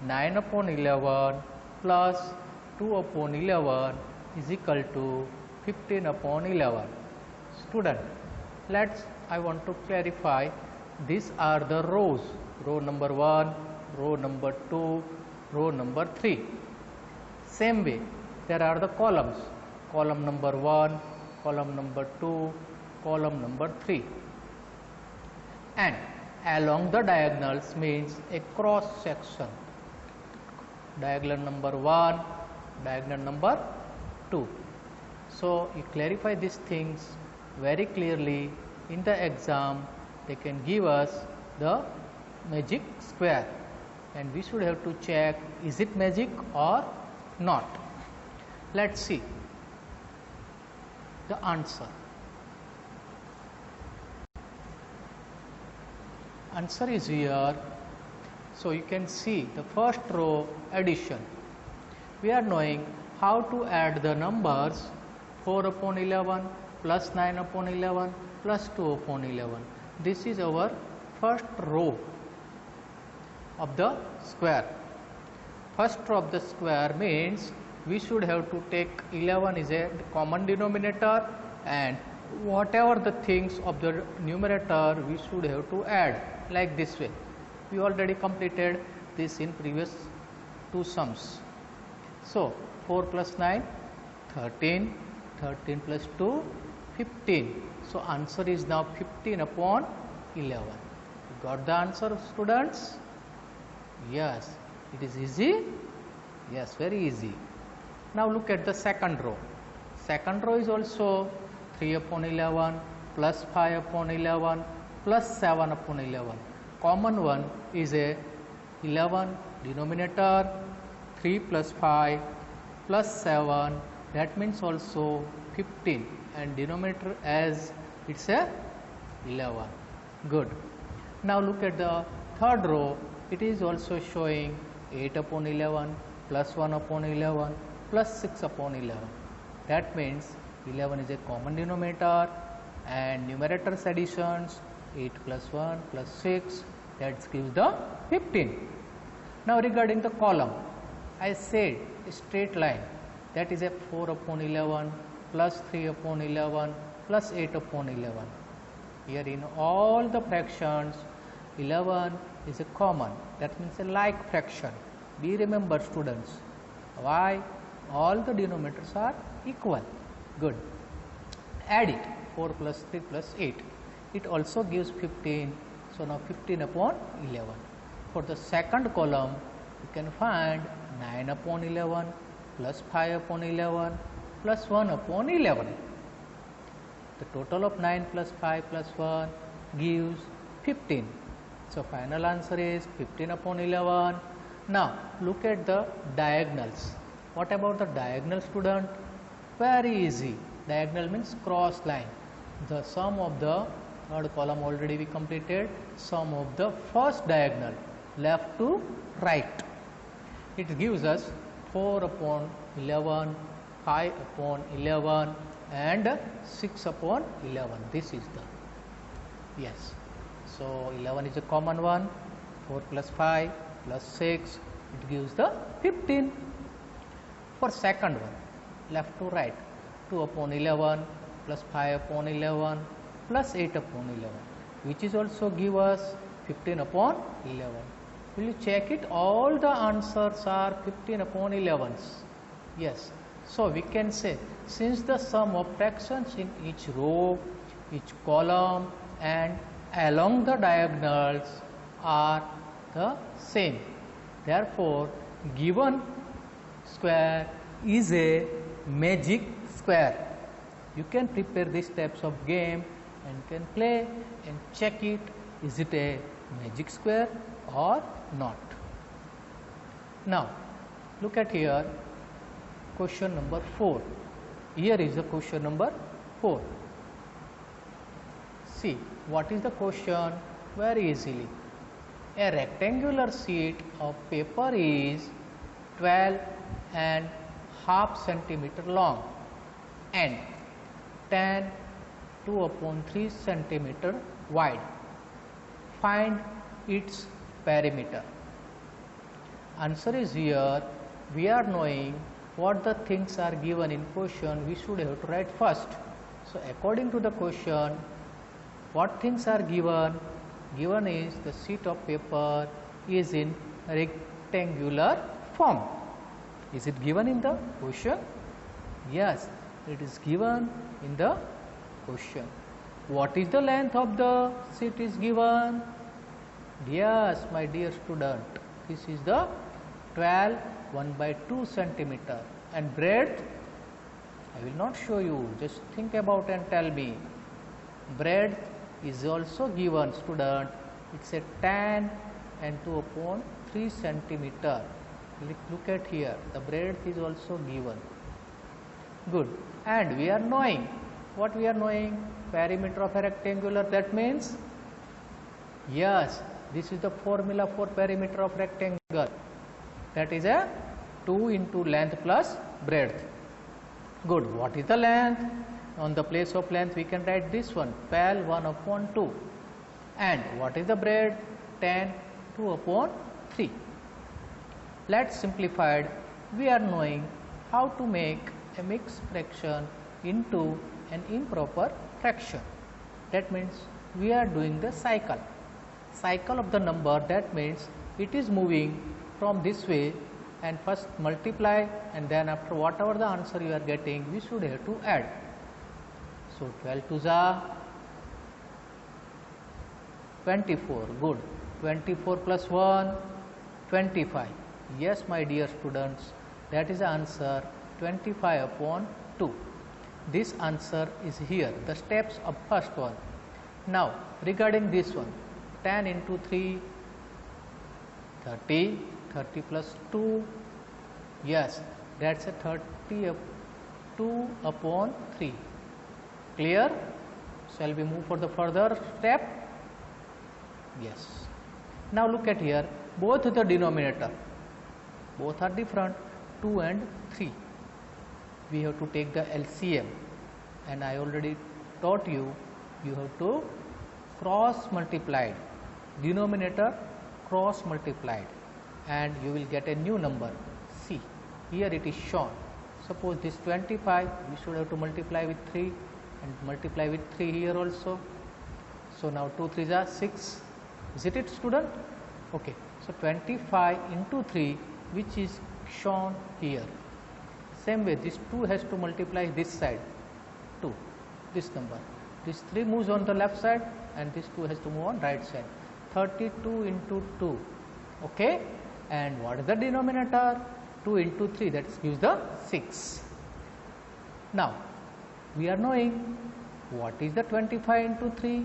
9 upon 11 plus 2 upon 11 is equal to 15 upon 11. Student, I want to clarify, these are the rows, row number 1, row number 2, row number 3. Same way, there are the columns, column number 1, column number 2, column number 3. And along the diagonals means a cross section, diagonal number 1, diagonal number 2. So you clarify these things very clearly. In the exam they can give us the magic square and we should have to check, is it magic or not. Let's see the answer. Answer is here. So you can see the first row, addition. We are knowing how to add the numbers 4 upon 11 plus 9 upon 11 plus 2 upon 11. This is our first row of the square. First row of the square means we should have to take 11 is a common denominator and whatever the things of the numerator we should have to add like this way. We already completed this in previous two sums. So 4 plus 9, 13, 13 plus 2, 15. So answer is now 15 upon 11. You got the answer, students? Yes. It is easy? Yes, very easy. Now look at the second row. Second row is also 3 upon 11 plus 5 upon 11 plus 7 upon 11. Common one is a 11 denominator, 3 plus 5 plus 7, that means also 15, and denominator as it's a 11. Good. Now look at the third row. It is also showing 8 upon 11 plus 1 upon 11 plus 6 upon 11. That means 11 is a common denominator and numerators additions 8 plus 1 plus 6, that gives the 15. Now regarding the column, I said a straight line, that is a 4 upon 11 plus 3 upon 11 plus 8 upon 11. Here in all the fractions 11 is a common, that means a like fraction. Be remember, students, why? All the denominators are equal. Good. Add it, 4 plus 3 plus 8. It also gives 15. So now 15 upon 11. For the second column, you can find 9 upon 11 plus 5 upon 11 plus 1 upon 11. The total of 9 plus 5 plus 1 gives 15. So final answer is 15 upon 11. Now look at the diagonals. What about the diagonal, student? Very easy. Diagonal means cross line. The sum of the third column already we completed. Sum of the first diagonal, left to right. It gives us 4 upon 11, 5 upon 11 and 6 upon 11. This is the, yes. So 11 is a common one, 4 plus 5 plus 6, it gives the 15. For second one, left to right, 2 upon 11 plus 5 upon 11 plus 8 upon 11, which is also give us 15 upon 11. Will you check it? All the answers are 15 upon 11s. Yes. So we can say, since the sum of fractions in each row, each column and along the diagonals are the same, therefore given square is a magic square. You can prepare these types of game and can play and check it, is it a magic square or not. Now look at here, question number 4. Here is the question number 4. See what is the question very easily. A rectangular sheet of paper is 12.5 centimeter long and 2/3 centimeter wide. Find its perimeter. answer is here. We are knowing what the things are given in question, we should have to write first. So according to the question, what things are given? Given is the sheet of paper is in rectangular form. Is it given in the question? Yes, it is given in the question. What is the length of the sheet is given? Yes, my dear student, this is the 12 1/2 centimeter, and breadth I will not show you, just think about and tell me. Breadth is also given, student. It's a 10 and 2/3 centimeter. Look at here, the breadth is also given. Good. And we are knowing, what we are knowing? Perimeter of a rectangular, that means, yes, this is the formula for perimeter of rectangle. That is a 2 into length plus breadth. Good. What is the length? On the place of length we can write this one, PL 1/2. And what is the breadth? 10 2/3. Let's simplify it. We are knowing how to make a mixed fraction into an improper fraction. That means we are doing the cycle of the number. That means it is moving from this way, and first multiply, and then after whatever the answer you are getting, we should have to add. So 12 2s are 24. Good. 24 plus 1 25. Yes, my dear students, that is the answer, 25/2. This answer is here, the steps of first one. Now regarding this one, 10 into 3 30, 30 plus 2, yes, that's a 32/3. Clear? Shall we move for the further step? Yes. Now look at here, both the denominator, both are different, 2 and 3. We have to take the LCM, and I already taught you, you have to cross multiply, denominator cross multiplied, and you will get a new number. See, here it is shown. Suppose this 25, we should have to multiply with 3 and multiply with 3 here also. So now 2 3s are 6. Is it student? Okay. So 25 into 3, which is shown here. Same way, this 2 has to multiply this side, 2, this number. This 3 moves on the left side, and this 2 has to move on right side. 32 into 2. Okay. And what is the denominator? 2 into 3, that gives the 6. Now we are knowing what is the 25 into 3?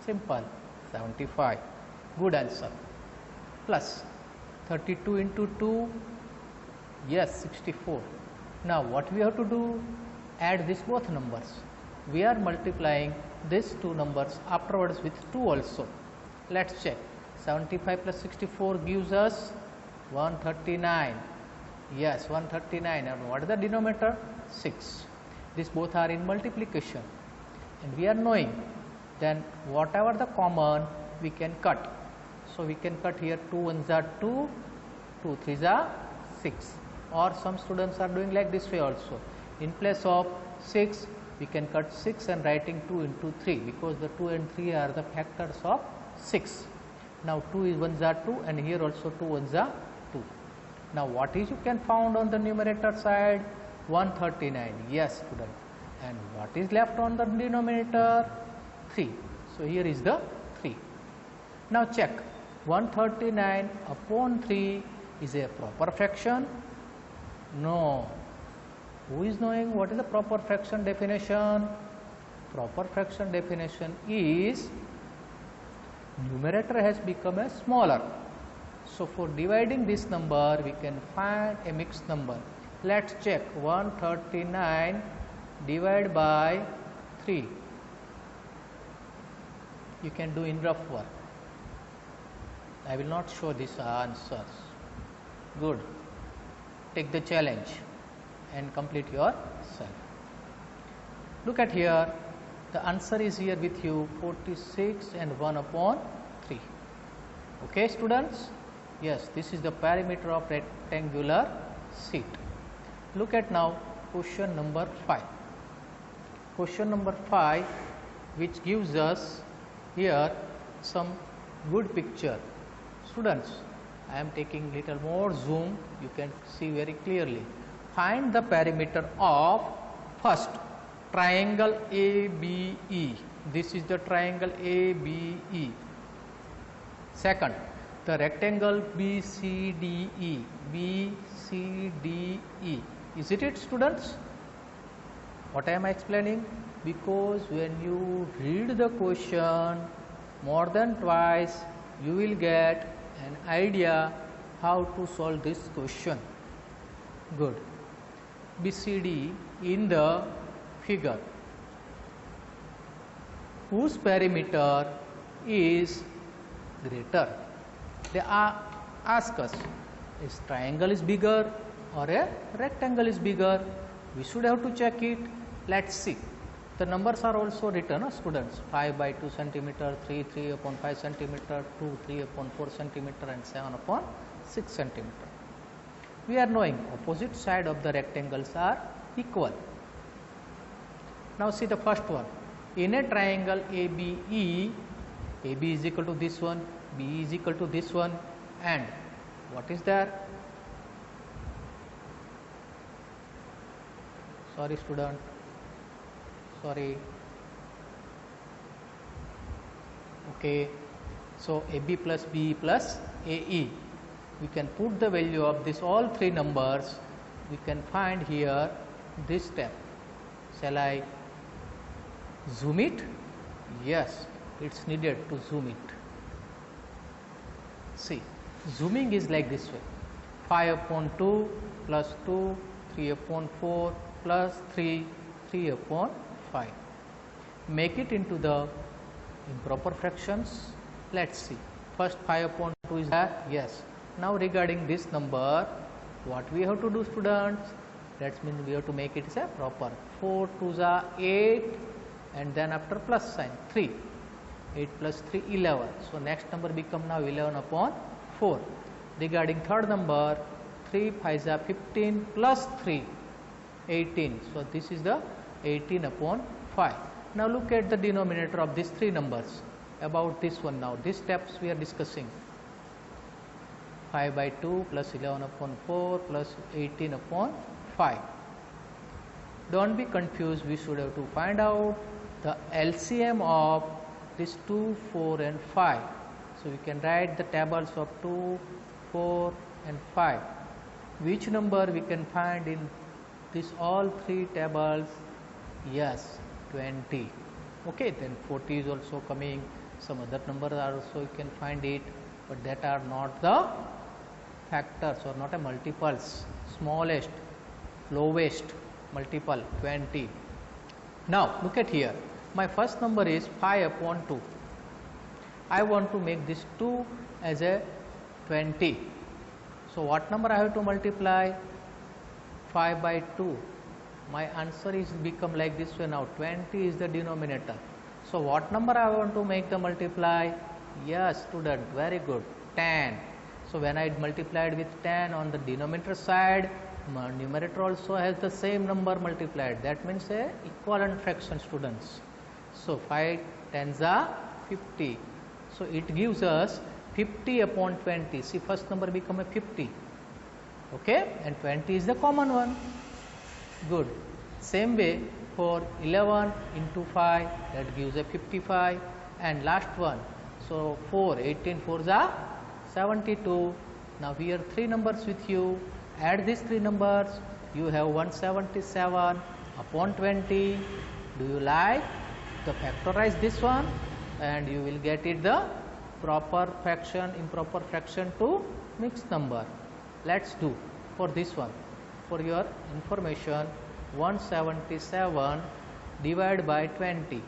Simple, 75. Good answer. Plus 32 into 2, yes, 64. Now what we have to do? Add these both numbers. We are multiplying these two numbers afterwards with 2 also. Let's check. 75 plus 64 gives us 139. Yes, 139. And what is the denominator? 6. These both are in multiplication, and we are knowing, then whatever the common we can cut. So we can cut here, 2 1s are 2, 2 3s are 6. Or some students are doing like this way also. In place of 6, we can cut 6 and writing 2 into 3, because the 2 and 3 are the factors of 6. Now 2 is 1s are 2, and here also 2 1s are 2. Now what is you can found on the numerator side? 139. Yes, student. And what is left on the denominator? 3. So here is the 3. Now check. 139/3 is a proper fraction? No. Who is knowing what is the proper fraction definition? Proper fraction definition is numerator has become a smaller. So for dividing this number, we can find a mixed number. Let's check. 139 divided by 3. You can do in rough work. I will not show these answers. Good. Take the challenge and complete yourself. Look at here. The answer is here with you, 46 and 1/3. Okay, students? Yes, this is the perimeter of rectangular sheet. Look at now question number 5. Question number 5, which gives us here some good picture. Students, I am taking little more zoom, you can see very clearly. Find the perimeter of first triangle ABE. This is the triangle ABE. Second, the rectangle BCDE. BCDE. Is it students? What am I explaining? Because when you read the question more than twice, you will get an idea how to solve this question. Good. BCD in the figure, whose perimeter is greater? They ask us, is triangle is bigger or a rectangle is bigger? We should have to check it. Let's see. The numbers are also written, students. 5 by 2 centimeter, 3 upon 5 centimeter, 2 3 upon 4 centimeter, and 7 upon 6 centimeter. We are knowing opposite side of the rectangles are equal. Now see the first one. In a triangle ABE, AB is equal to this one, BE is equal to this one, and what is there? Sorry student, sorry. Okay, so AB plus BE plus AE. We can put the value of this all three numbers. We can find here this step. Shall I zoom it? Yes, it's needed to zoom it. See, zooming is like this way. 5 upon 2 plus 2, 3 upon 4 plus 3, 3 upon 5. Make it into the improper fractions. Let's see. First 5 upon 2 is that? Yes. Now regarding this number, what we have to do, students? That means we have to make it as a proper. 4 2s are 8, and then after plus sign 3. 8 plus 3 11. So next number become now 11 upon 4. Regarding third number, 3 5s are 15 plus 3 18. So this is the 18 upon 5. Now look at the denominator of these three numbers. About this one now. These steps we are discussing. 5 by 2 plus 11 upon 4 plus 18 upon 5. Don't be confused. We should have to find out the LCM of this 2, 4 and 5. So we can write the tables of 2, 4 and 5. Which number we can find in this all three tables? Yes, 20. Okay, then 40 is also coming. Some other numbers are also you can find it, but that are not the factors or not a multiples. Smallest, lowest multiple 20. Now look at here. My first number is 5 upon 2. I want to make this 2 as a 20. So what number I have to multiply? 5 by 2. My answer is become like this way now. 20 is the denominator. So what number I want to make the multiply? Yes, student, very good. 10. So when I multiplied with 10 on the denominator side, my numerator also has the same number multiplied. That means a equivalent fraction, students. So 5 tens are 50. So it gives us 50 upon 20. See, first number become a 50. Okay, and 20 is the common one. Good. Same way for 11 into 5, that gives a 55. And last one, so 4, 18 4s are 72. Now here three numbers with you. Add these three numbers. You have 177 upon 20. Do you like to factorize this one? And you will get it the proper fraction, improper fraction to mixed number. Let's do for this one. For your information, 177 divided by 20.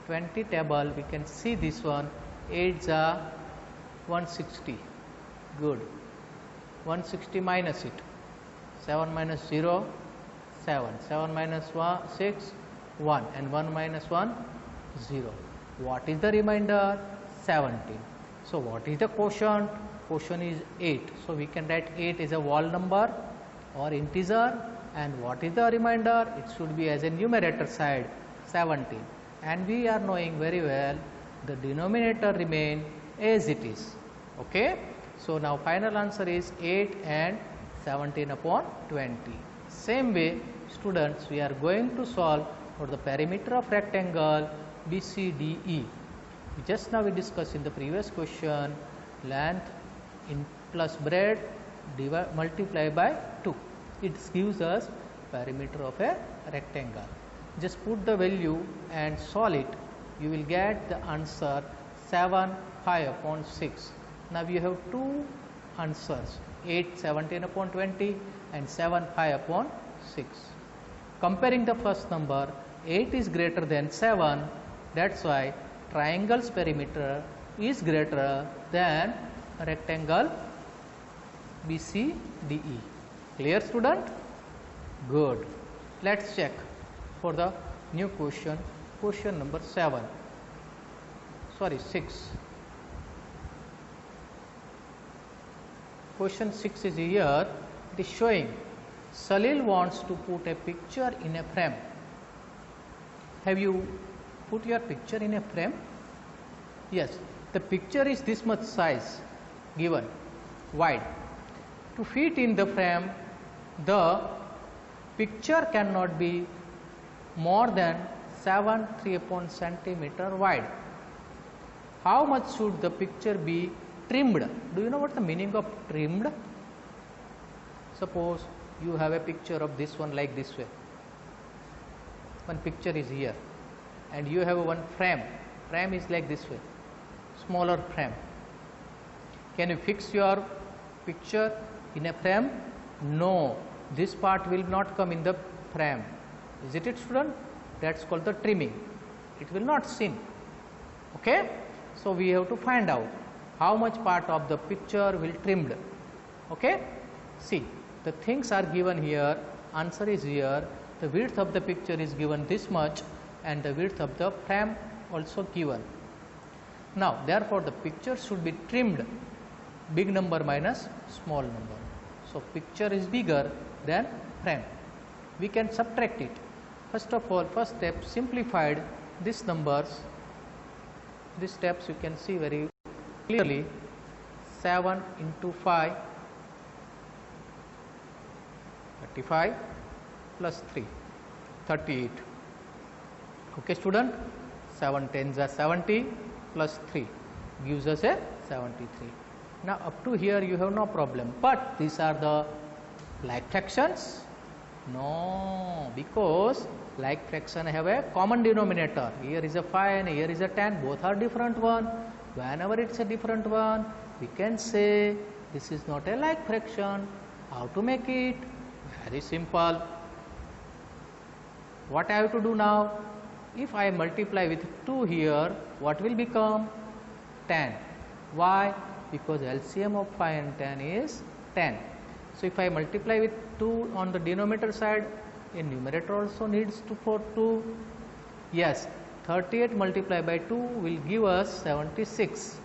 20 table, we can see this one. 8s are 160. Good. 160 minus it. 7 minus 0, 7. 7 minus 1, 6, 1. And 1 minus 1, 0. What is the remainder? 17. So what is the quotient? Question is 8. So we can write 8 is a whole number or integer, and what is the remainder? It should be as a numerator side 17, and we are knowing very well the denominator remain as it is. Okay. So now final answer is 8 and 17 upon 20. Same way, students, we are going to solve for the perimeter of rectangle BCDE. Just now we discussed in the previous question, length in plus breadth multiply by 2. It gives us perimeter of a rectangle. Just put the value and solve it. You will get the answer 7 pi upon 6. Now you have two answers, 8 17 upon 20 and 7 pi upon 6. Comparing the first number, 8 is greater than 7. That's why triangle's perimeter is greater than rectangle BCDE. Clear, student? Good. Let's check for the new question. Question number 6. Question 6 is here. It is showing Salil wants to put a picture in a frame. Have you put your picture in a frame? Yes. The picture is this much size given, wide. To fit in the frame, the picture cannot be more than 7/3 centimeter wide. How much should the picture be trimmed? Do you know what the meaning of trimmed? Suppose you have a picture of this one like this way. One picture is here, and you have one frame. Frame is like this way, smaller frame. Can you fix your picture in a frame? No, this part will not come in the frame. Is it, student? That's called the trimming. It will not seen. Okay. So we have to find out how much part of the picture will trimmed. Okay. See, the things are given here. Answer is here. The width of the picture is given this much, and the width of the frame also given. Now, therefore, the picture should be trimmed big number minus small number. So picture is bigger than frame. We can subtract it. First of all, first step, simplified these numbers. These steps you can see very clearly. 7 into 5, 35 plus 3, 38. Okay, student? 7 tens are 70 plus 3 gives us a 73. Now up to here you have no problem, but these are the like fractions. No, because like fraction have a common denominator. Here is a 5 and here is a 10. Both are different one. Whenever it's a different one, we can say this is not a like fraction. How to make it? Very simple. What I have to do now? If I multiply with 2 here, what will become? 10. Why? Because LCM of 5 and 10 is 10. So if I multiply with 2 on the denominator side, a numerator also needs to for 2. Yes, 38 multiplied by 2 will give us 76.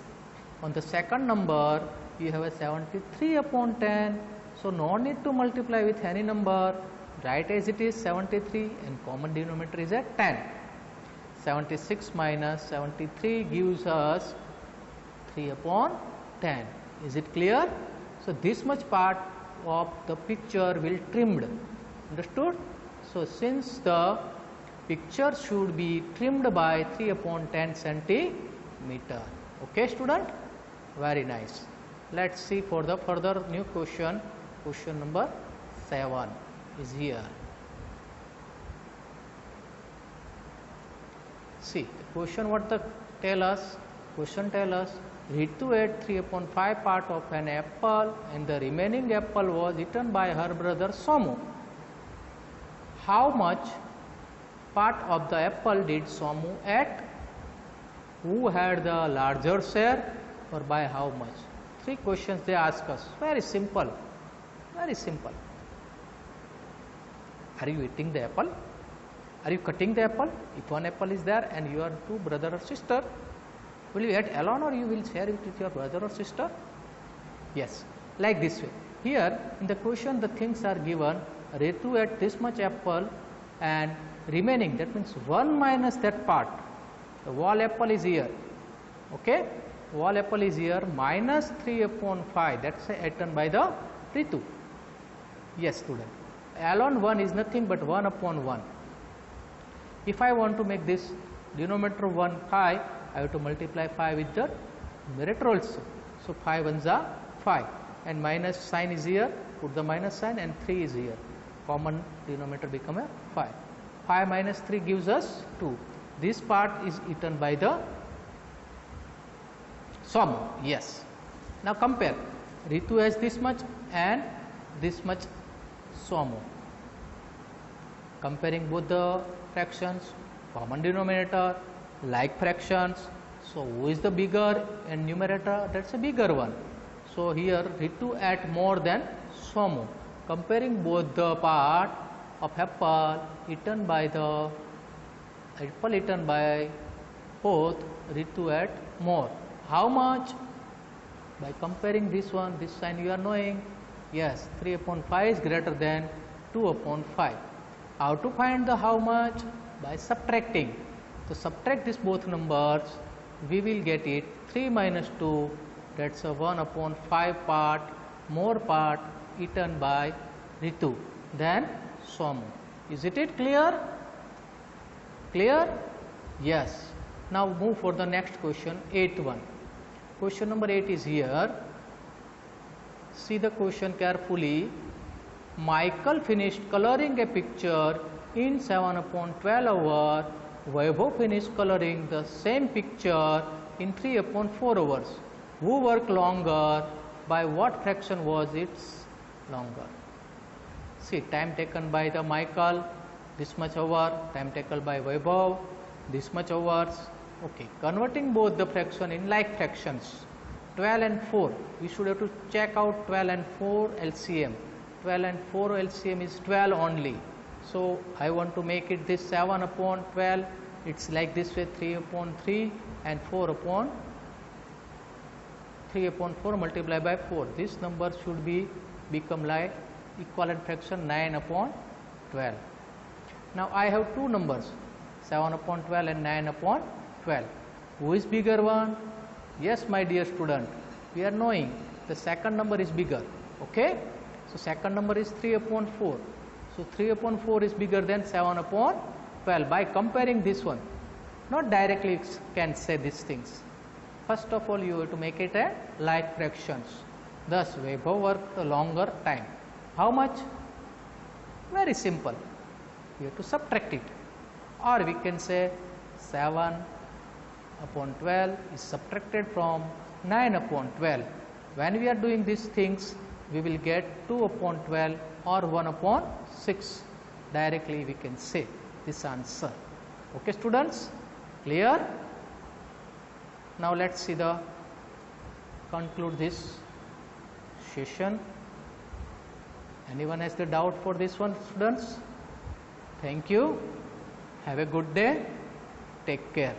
On the second number, you have a 73 upon 10. So no need to multiply with any number. Write as it is 73, and common denominator is a 10. 76 minus 73 gives us 3 upon 10. Is it clear? So this much part of the picture will trimmed. Understood? So since the picture should be trimmed by 3 upon 10 centimeter. Okay, student? Very nice. Let's see for the further new question. Question number 7 is here. See the question, what the tell us? Question tell us Ritu ate 3 upon 5 part of an apple, and the remaining apple was eaten by her brother Somu. How much part of the apple did Somu eat? Who had the larger share, or by how much? 3 questions they ask us. Very simple. Very simple. Are you eating the apple? Are you cutting the apple? If one apple is there and you are 2 brother or sister, will you eat alone or you will share it with your brother or sister? Yes, like this way. Here in the question the things are given, Ritu ate this much apple and remaining, that means 1 minus that part. The whole apple is here. Okay, whole apple is here, minus 3 upon 5, that's eaten by the Ritu. Yes, student. Ln 1 is nothing but 1 upon 1. If I want to make this denominator 1 5, I have to multiply 5 with the numerator also. So 5 ones are 5, and minus sign is here, put the minus sign, and 3 is here. Common denominator become a 5. 5 minus 3 gives us 2. This part is eaten by the Somu. Yes. Now compare. Ritu has this much and this much Somu. Comparing both the fractions, common denominator, like fractions. So who is the bigger in numerator? That's a bigger one. So here Ritu ate more than Somu. Comparing both the part of apple eaten by both, Ritu ate more. How much? By comparing this one, this sign you are knowing. Yes, 3 upon 5 is greater than 2 upon 5. How to find the how much? By subtracting. To subtract these both numbers, we will get it 3 minus 2, that's a 1 upon 5 part, more part eaten by Ritu than Somu. Is it clear? Clear? Yes. Now move for the next question, 8th one. Question number 8 is here. See the question carefully. Michael finished coloring a picture in 7 upon 12 hours. Vaibhav finished coloring the same picture in 3 upon 4 hours. Who worked longer? By what fraction was it longer? See, time taken by the Michael, this much hour, time taken by Vaibhav, this much hours. Okay, converting both the fraction in like fractions, 12 and 4, we should have to check out 12 and 4 LCM. 12 and 4 LCM is 12 only. So I want to make it this 7 upon 12, it's like this way, 3 upon 3 and 4 upon 4 multiplied by 4. This number should become like equivalent fraction 9 upon 12. Now I have two numbers, 7 upon 12 and 9 upon 12. Who is bigger one? Yes, my dear student, we are knowing the second number is bigger. Okay, so second number is 3 upon 4. So 3 upon 4 is bigger than 7 upon 12. By comparing this one, not directly can say these things. First of all, you have to make it a like fractions. Thus, Vaibhav worked a longer time. How much? Very simple. You have to subtract it. Or we can say 7 upon 12 is subtracted from 9 upon 12. When we are doing these things, we will get 2 upon 12 or 1 upon 6. Directly we can say this answer. Okay, students, clear? Now let's see the conclude this session. Anyone has the doubt for this one, students? Thank you. Have a good day. Take care.